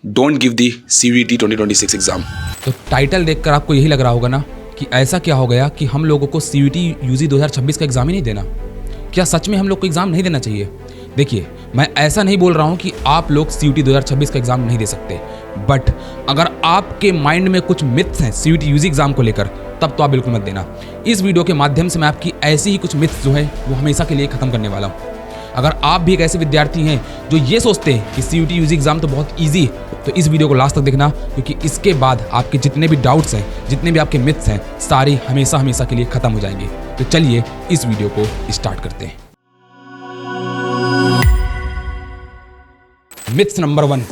don't give the CUET 2026 exam. तो title देखकर आपको यही लग रहा होगा ना कि ऐसा क्या हो गया कि हम लोगों को CUET UG 2026 का एग्ज़ाम ही नहीं देना। क्या सच में हम लोग को एग्ज़ाम नहीं देना चाहिए? देखिए, मैं ऐसा नहीं बोल रहा हूँ कि आप लोग CUET 2026 का एग्ज़ाम नहीं दे सकते, बट अगर आपके माइंड में कुछ मिथ्स हैं CUET UG एग्ज़ाम को लेकर, तब तो आप बिल्कुल मत देना। इस वीडियो के माध्यम से मैं आपकी ऐसी ही कुछ मिथ्स जो है वो हमेशा के लिए ख़त्म करने वाला हूँ। अगर आप भी एक ऐसे विद्यार्थी हैं जो ये सोचते हैं कि CUET UG एग्ज़ाम तो बहुत ईजी है, तो इस वीडियो को लास्ट तक देखना, क्योंकि इसके बाद आपके जितने भी डाउट्स हैं, जितने भी आपके मिथ्स हैं, सारी हमेशा के लिए ख़त्म हो जाएंगे। तो चलिए इस वीडियो को स्टार्ट करते हैं। Myths number 1,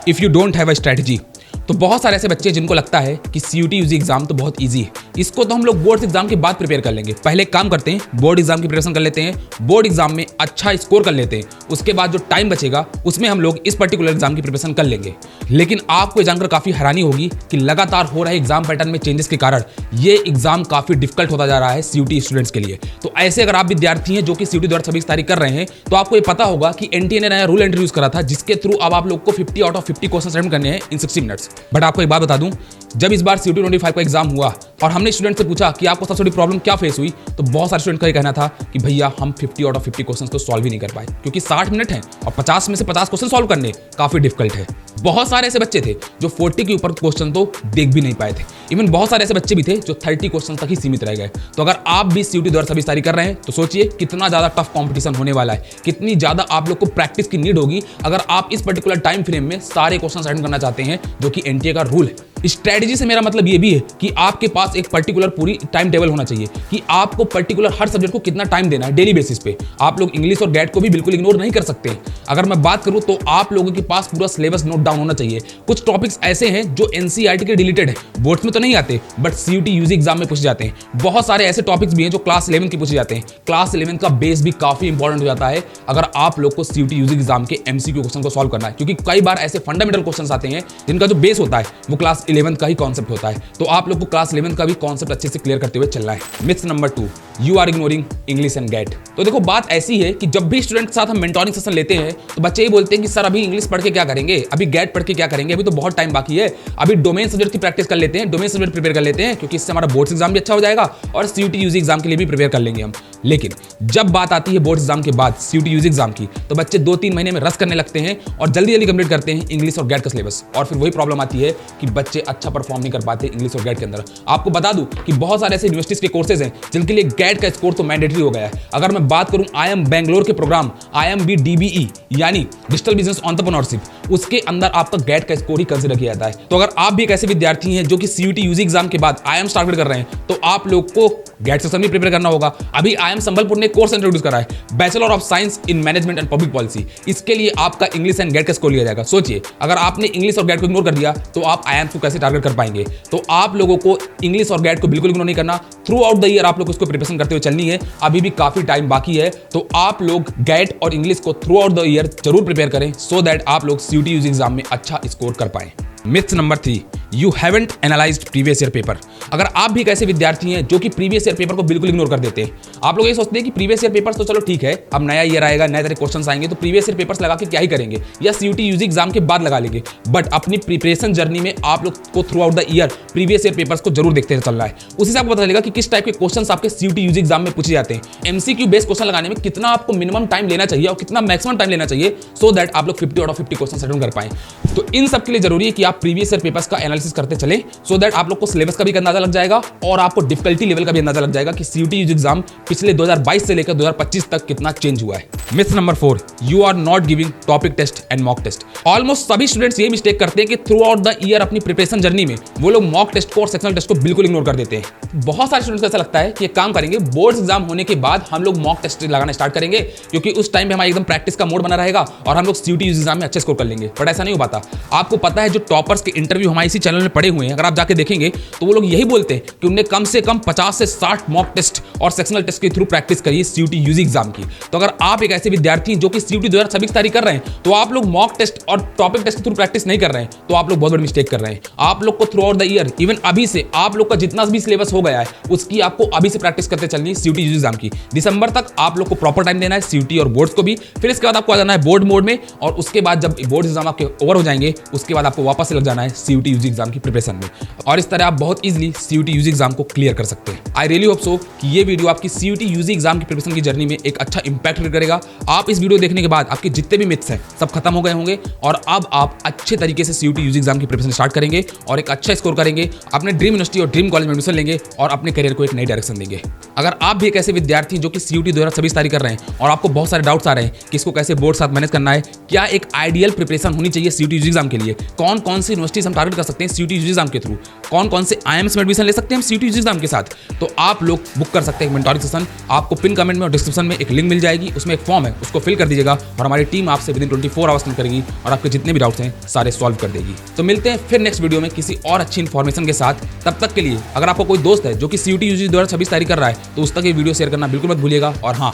if you don't have a strategy. तो बहुत सारे ऐसे बच्चे जिनको लगता है कि CUET UG एग्जाम तो बहुत इजी है, इसको तो हम लोग बोर्ड एग्जाम के बाद प्रिपेयर कर लेंगे। पहले एक काम करते हैं, बोर्ड एग्जाम की प्रिपरेशन कर लेते हैं, बोर्ड एग्जाम में अच्छा स्कोर कर लेते हैं, उसके बाद जो टाइम बचेगा उसमें हम लोग इस पर्टिकुलर एग्जाम की प्रिपरेशन कर लेंगे। लेकिन आपको ये जानकर काफ़ी हैरानी होगी कि लगातार हो रहे एग्जाम पैटर्न में चेंजेस के कारण ये एग्जाम काफ़ी डिफिकल्ट होता जा रहा है CUET स्टूडेंट्स के लिए। तो ऐसे अगर आप विद्यार्थी हैं जो कि CUET 2026 तैयारी कर रहे हैं, तो आपको ये पता होगा कि NTA ने नया रूल इंट्रोड्यूस करा था, जिसके थ्रू अब आप लोग को 50 आउट ऑफ 50 क्वेश्चन अटेम्प्ट करने हैं इन 60 मिनट्स। बट आपको एक बात बता दूं, जब इस बार CUET 25 का एग्जाम हुआ और हमने स्टूडेंट से पूछा कि आपको सबसे बड़ी प्रॉब्लम क्या फेस हुई, तो बहुत सारे स्टूडेंट का ये कहना था कि भैया हम 50 आउट ऑफ 50 क्वेश्चन तो सॉल्व ही नहीं कर पाए, क्योंकि 60 मिनट हैं और 50 में से 50 क्वेश्चन सॉल्व करने काफी डिफिकल्ट है। बहुत सारे ऐसे बच्चे थे जो 40 के ऊपर क्वेश्चन तो देख भी नहीं पाए थे। इवन बहुत सारे ऐसे बच्चे भी थे जो 30 क्वेश्चन तक ही सीमित रह गए। तो अगर आप भी CUET 2026 तैयारी कर रहे हैं, तो सोचिए कितना ज्यादा टफ कंपटीशन होने वाला है, कितनी ज्यादा आप लोग को प्रैक्टिस की नीड होगी अगर आप इस पर्टिकुलर टाइम फ्रेम में सारे क्वेश्चन अटेंड करना चाहते हैं, जो कि NTA का रूल है। स्ट्रेटजी से मेरा मतलब ये भी है कि आपके पास एक पर्टिकुलर पूरी टाइम टेबल होना चाहिए कि आपको पर्टिकुलर हर सब्जेक्ट को कितना टाइम देना है डेली बेसिस पे। आप लोग इंग्लिश और गैट को भी बिल्कुल इग्नोर नहीं कर सकते। अगर मैं बात करूं तो आप लोगों के पास पूरा सिलेबस नोट डाउन होना चाहिए। कुछ टॉपिक्स ऐसे हैं जो NCERT के डिलीटेड है, बोर्ड्स में तो नहीं आते, बट CUET UG एग्जाम में पूछे जाते हैं। बहुत सारे ऐसे टॉपिक्स भी हैं जो क्लास 11 के पूछे जाते हैं। क्लास 11 का बेस भी काफी इंपॉर्टेंट हो जाता है अगर आप लोग को CUET UG एग्जाम के MCQ क्वेश्चन को सॉल्व करना है, क्योंकि कई बार ऐसे फंडामेंटल क्वेश्चन आते हैं जिनका जो बेस होता है वो क्लास 11 का ही कॉन्सेप्ट होता है। तो आप लोग को क्लास 11 का भी कॉन्सेप्ट अच्छे से क्लियर करते हुए चलना है। Myth number 2, you are ignoring English and GAT. तो देखो, बात ऐसी है कि जब भी स्टूडेंट के साथ हम मेंटोरिंग सेशन लेते हैं तो बच्चे ये बोलते हैं कि सर अभी इंग्लिश पढ़ के क्या करेंगे, अभी गैट पढ़ के क्या करेंगे, अभी तो बहुत टाइम बाकी है, अभी डोमेन सब्जेक्ट की प्रैक्टिस कर लेते हैं, डोमेन सब्जेक्ट प्रिपेयर कर लेते हैं, क्योंकि इससे हमारा बोर्ड एग्जाम भी अच्छा हो जाएगा और CUET UG एग्जाम के लिए भी प्रिपेयर कर लेंगे हम। लेकिन जब बात आती है बोर्ड एग्जाम के बाद CUET UG एग्जाम की, तो बच्चे 2-3 महीने में रस करने लगते हैं और जल्दी कंप्लीट करते हैं इंग्लिश और गैट का सिलेबस। और फिर वही प्रॉब्लम आती है कि बच्चे अच्छा परफॉर्म नहीं कर पाते इंग्लिश और गैट के अंदर। आपको बता दूं कि बहुत सारे ऐसे यूनिवर्सिटीज के कोर्सेज हैं जिनके लिए गैट का स्कोर तो मैंडेटरी हो गया है। अगर मैं बात करूं IIM बैंगलोर के प्रोग्राम IIMB DBE यानी डिजिटल बिजनेस एंटरप्रेन्योरशिप, उसके अंदर आपका गैट का स्कोर ही कंसीडर किया जाता है। तो अगर आप भी एक ऐसे विद्यार्थी हैं जो कि CUET UG एग्जाम के बाद IIM टारगेट कर रहे हैं, तो आप लोग को गैट सेशन भी प्रिपेयर करना होगा। अभी IIM संबलपुर ने कोर्स इंट्रोड्यूस करा है, bachelor of science in management and public policy. इसके लिए आपका इंग्लिश एंड गैट का स्कोर लिया जाएगा। सोचिए, अगर आपने इंग्लिश और गैट को इग्नोर कर दिया तो आप IIM को कैसे टारगेट कर पाएंगे। तो आप लोगों को इंग्लिश और गैट को बिल्कुल इग्नोर नहीं करना। थ्रू आउट द ईयर आप लोग उसको प्रिपरेशन करते हुए चलनी है। अभी भी काफी टाइम बाकी है, तो आप लोग गैट और इंग्लिश को थ्रू आउट द ईयर जरूर प्रिपेयर करें, सो दैट आप लोग CUET UG एग्जाम में अच्छा स्कोर कर पाएं। Myth number 3, you haven't analysed previous year paper. अगर आप भी एक ऐसे विद्यार्थी हैं जो कि प्रीवियस ईयर पेपर को बिल्कुल इग्नोर कर देते हैं, आप लोग ये सोचते हैं कि प्रीवियस ईयर पेपर्स तो चलो ठीक है, अब नया ईयर आएगा, नए तरह क्वेश्चंस आएंगे, तो प्रीवियस ईयर पेपर्स लगा के क्या ही करेंगे, या CUET UG एग्जाम के बाद लगा लेंगे। बट अपनी प्रिपरेशन जर्नी में आप लोग को through out the year previous year papers को जरूर देखते चलना है। उसी से आपको पता चलेगा कि किस टाइप के क्वेश्चन आपके CUET UG एग्जाम में पूछे जाते हैं। MCQ बेस्ड क्वेश्चन लगाने में कितना आपको मिनिमम टाइम लेना चाहिए और कितना मैक्सिमम टाइम लेना चाहिए, सो दैट आप लोग 50 आउट ऑफ 50 क्वेश्चन अटेंड कर पाएं। तो इन सब के लिए जरूरी है कि आप प्रीवियस ईयर पेपर्स का एनालिसिस करते चले, सो दैट आप लोग को सिलेबस का भी अंदाजा लग जाएगा और आपको डिफिकल्टी लेवल का भी अंदाजा लग जाएगा कि CUET UG एग्जाम पिछले 2022 से लेकर 2025 तक कितना चेंज हुआ है। Myth number 4, you are not giving topic test and mock test. Almost सभी स्टूडेंट्स ये मिस्टेक करते हैं कि थ्रू आउट द ईयर अपनी प्रिपरेशन जर्नी में वो लोग मॉक टेस्ट को और सेक्शनल टेस्ट को बिल्कुल इग्नोर कर देते हैं। बहुत सारे स्टूडेंट्स को ऐसा लगता है कि एक काम करेंगे, बोर्ड एग्जाम होने के बाद हम लोग मॉक टेस्ट लगाना स्टार्ट करेंगे, क्योंकि उस टाइम पे हमारा एकदम प्रैक्टिस का मोड बना रहेगा और हम लोग CUET UG एग्जाम में अच्छे स्कोर कर लेंगे। बट ऐसा नहीं हो पाता। आपको पता है जो टॉपर टॉपर्स के इंटरव्यू हमारे इसी चैनल में पड़े हुए हैं, अगर आप जाके देखेंगे तो वो लोग यही बोलते हैं कि उनने कम से कम 50 से 60 मॉक टेस्ट और सेक्शनल टेस्ट के थ्रू प्रैक्टिस करी है CUET यूजी एग्जाम की। तो अगर आप एक ऐसे विद्यार्थी हैं जो कि CUET 2026 की तैयारी कर रहे हैं, तो आप लोग मॉक टेस्ट और टॉपिक टेस्ट के थ्रू प्रैक्टिस नहीं कर रहे हैं, तो आप लोग बहुत बड़ी मिस्टेक कर रहे हैं। आप लोग को through out the year, even अभी से आप लोग का जितना भी सिलेबस हो गया है उसकी आपको अभी से प्रैक्टिस करते चलनी है CUET यूजी एग्जाम की। दिसंबर तक आप लोग को प्रॉपर टाइम देना है CUET और बोर्ड्स को भी। फिर इसके बाद आपको आ जाना है बोर्ड मोड में, और उसके बाद जब बोर्ड एग्जाम आपके ओवर हो जाएंगे उसके बाद आपको वापस से लग जाना है CUET यूजी एग्जाम की प्रिपरेशन में, और इस तरह आप बहुत इजीली CUET यूजी एग्जाम को क्लियर कर सकते हैं। आई रियली होप सो कि ये वीडियो आपकी CUET यूजी एग्जाम की प्रिपरेशन की जर्नी में एक अच्छा इंपैक्ट करेगा। आप इस वीडियो देखने के बाद आपके जितने भी मिथ्स हैं सब खत्म हो गए होंगे, और अब आप अच्छे तरीके से CUET यूजी एग्जाम की प्रिपरेशन स्टार्ट करेंगे और एक अच्छा स्कोर करेंगे, अपने ड्रीम यूनिवर्सिटी और ड्रीम कॉलेज में एडमिशन लेंगे और अपने करियर को एक नई डायरेक्शन देंगे। अगर आप भी एक ऐसे विद्यार्थी जो कि CUET 2026 तैयारी कर रहे हैं और आपको बहुत सारे डाउट्स आ रहे हैं कि इसको कैसे बोर्ड साथ मैनेज करना है, क्या एक आइडियल प्रिपरेशन होनी चाहिए CUET यूजी एग्जाम के लिए, कौन कौन सी यूनिवर्सिटीज हम टारगेट कर सकते हैं CUET यूजी एग्जाम के थ्रू, कौन कौन से IIMs में एडमिशन ले सकते हैं हम CUET यूजी एग्जाम के साथ, तो आप लोग बुक कर सकते हैं एक मेंटोरिंग सेशन। आपको पिन कमेंट में और डिस्क्रिप्शन में एक लिंक मिल जाएगी, उसमें एक फॉर्म है, उसको फिल कर दीजिएगा और हमारी टीम आपसे विदिन 24 आवर्स कनेक्ट करेगी और आपके जितने भी डाउट्स हैं सारे सॉल्व कर देगी। तो मिलते हैं फिर नेक्स्ट वीडियो में किसी और अच्छी इन्फॉर्मेशन के साथ। तब तक के लिए अगर आपको कोई दोस्त है जो कि CUET यूजी 2026 तैयारी कर रहा है तो उस तक ये वीडियो शेयर करना बिल्कुल मत भूलिएगा, और हाँ,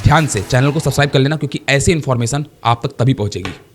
ध्यान से चैनल को सब्सक्राइब कर लेना क्योंकि ऐसी इन्फॉर्मेशन आप तक तभी पहुंचेगी।